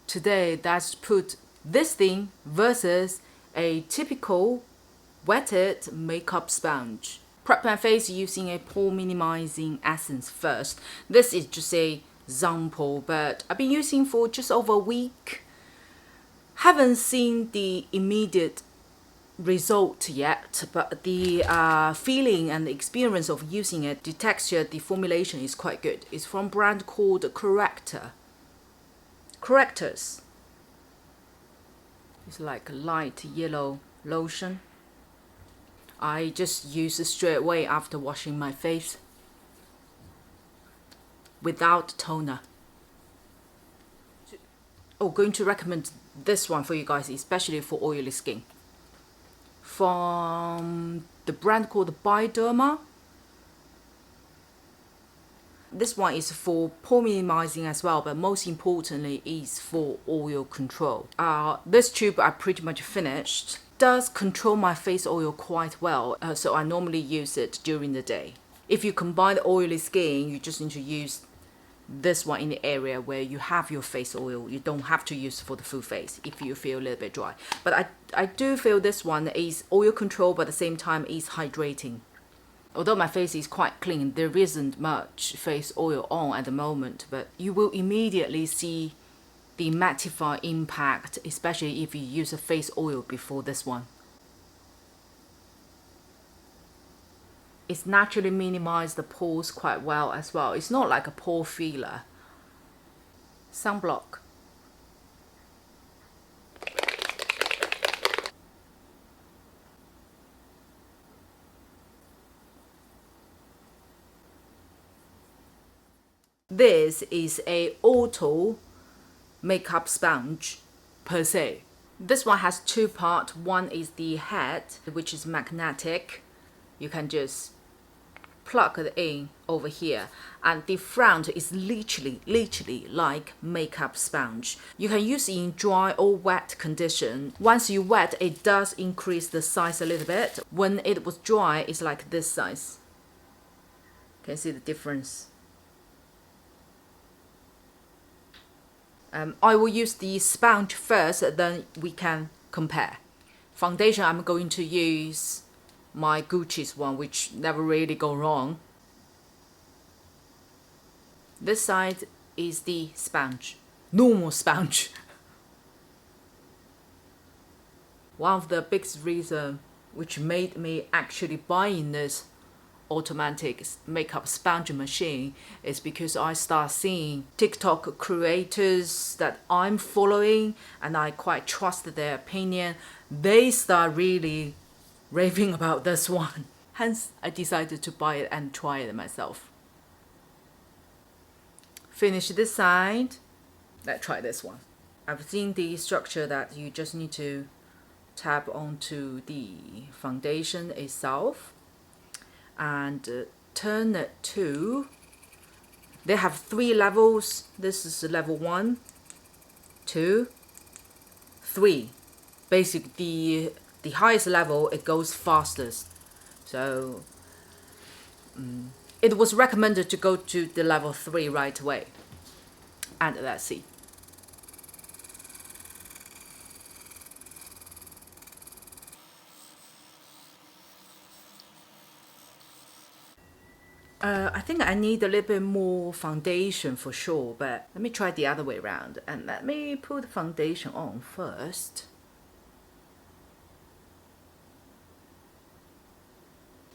today, let's put this thing versus a typical wetted makeup sponge. Prep my face using a pore minimizing essence first. This is just a example, but I've been using for just over a week. Haven't seen the immediate result yet, but the feeling and the experience of using it, the texture, the formulation is quite good. It's from a brand called Correctors. It's like a light yellow lotion. I just use it straight away after washing my face without toner. Oh, going to recommend this one for you guys, especially for oily skin. From the brand called Bioderma. This one is for pore minimizing as well, but most importantly is for oil control. This tube I pretty much finished. Does control my face oil quite well, so I normally use it during the day. If you combine the oily skin, you just need to use this one in the area where you have your face oil. You don't have to use for the full face if you feel a little bit dry. But I do feel this one is oil control, but at the same time is hydrating. Although my face is quite clean, there isn't much face oil on at the moment, but you will immediately see the mattify impact, especially if you use a face oil before this one. It's naturally minimized the pores quite well as well. It's not like a pore filler. Sunblock. This is a auto makeup sponge per se. This one has two parts. One is the head, which is magnetic. You can just plug it in over here, and the front is literally like makeup sponge. You can use it in dry or wet condition. Once you wet, it does increase the size a little bit. When it was dry, it's like this size. Can you see the difference? I will use the sponge first, then we can compare. Foundation, I'm going to use my Gucci's one, which never really go wrong. This side is the sponge, normal sponge. One of the biggest reasons which made me actually buying this automatic makeup sponge machine is because I start seeing TikTok creators that I'm following and I quite trust their opinion. They start really raving about this one. Hence, I decided to buy it and try it myself. Finish this side. Let's try this one. I've seen the structure that you just need to tap onto the foundation itself and turn it to, they have 3 levels. This is level 1, 2, 3. Basically, the highest level, it goes fastest. So it was recommended to go to the level 3 right away. And let's see. I think I need a little bit more foundation for sure, but let me try the other way around. And let me put the foundation on first.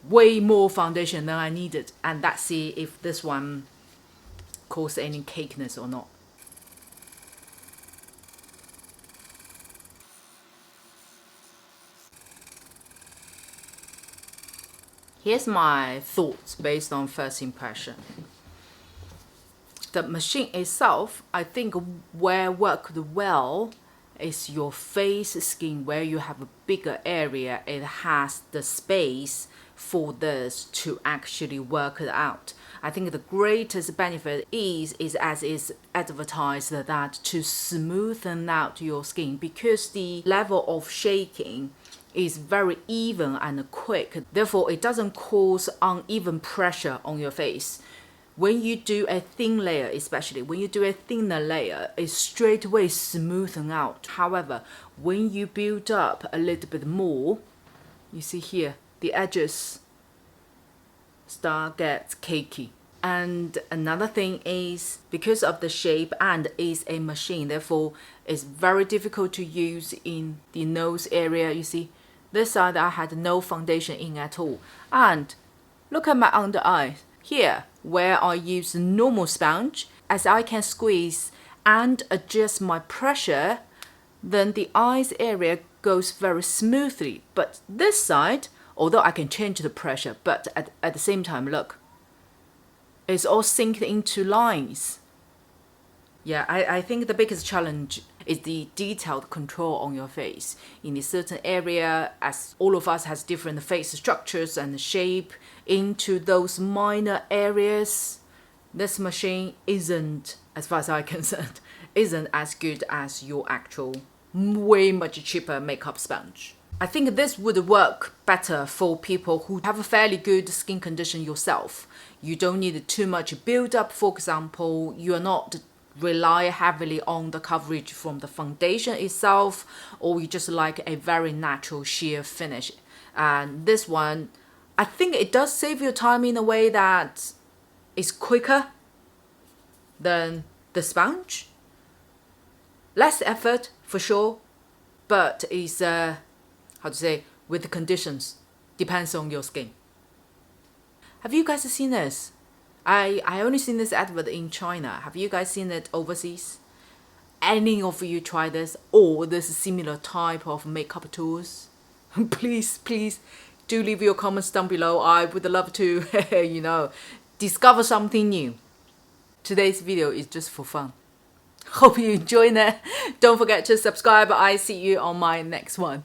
Way more foundation than I needed, and let's see if this one causes any cakeness or not. Here's my thoughts based on first impression. The machine itself, I think where worked well is your face skin, where you have a bigger area. It has the space for this to actually work it out. I think the greatest benefit is as is advertised, that to smoothen out your skin, because the level of shaking is very even and quick. Therefore, it doesn't cause uneven pressure on your face. when you do a thin layer, especially when you do a thinner layer, it straight away smoothen out. However, when you build up a little bit more, you see here, the edges start get cakey. And another thing is, because of the shape and is a machine, therefore it's very difficult to use in the nose area. You see, this side I had no foundation in at all. And look at my under eye. Here, where I use normal sponge, as I can squeeze and adjust my pressure, then the eyes area goes very smoothly. But this side, although I can change the pressure, but at the same time, look, it's all synced into lines. Yeah, I think the biggest challenge is the detailed control on your face in a certain area, as all of us has different face structures and shape into those minor areas. This machine isn't, as far as I'm concerned, isn't as good as your actual way much cheaper makeup sponge. I think this would work better for people who have a fairly good skin condition yourself. You don't need too much build up. For example, you are not rely heavily on the coverage from the foundation itself, or you just like a very natural sheer finish. And this one, I think it does save you time in a way that is quicker than the sponge. Less effort for sure, but it's how to say, with the conditions, depends on your skin. Have you guys seen this? I only seen this advert in China. Have you guys seen it overseas? Any of you try this or this similar type of makeup tools? Please do leave your comments down below. I would love to, you know, discover something new. Today's video is just for fun. Hope you enjoyed it. Don't forget to subscribe. I see you on my next one.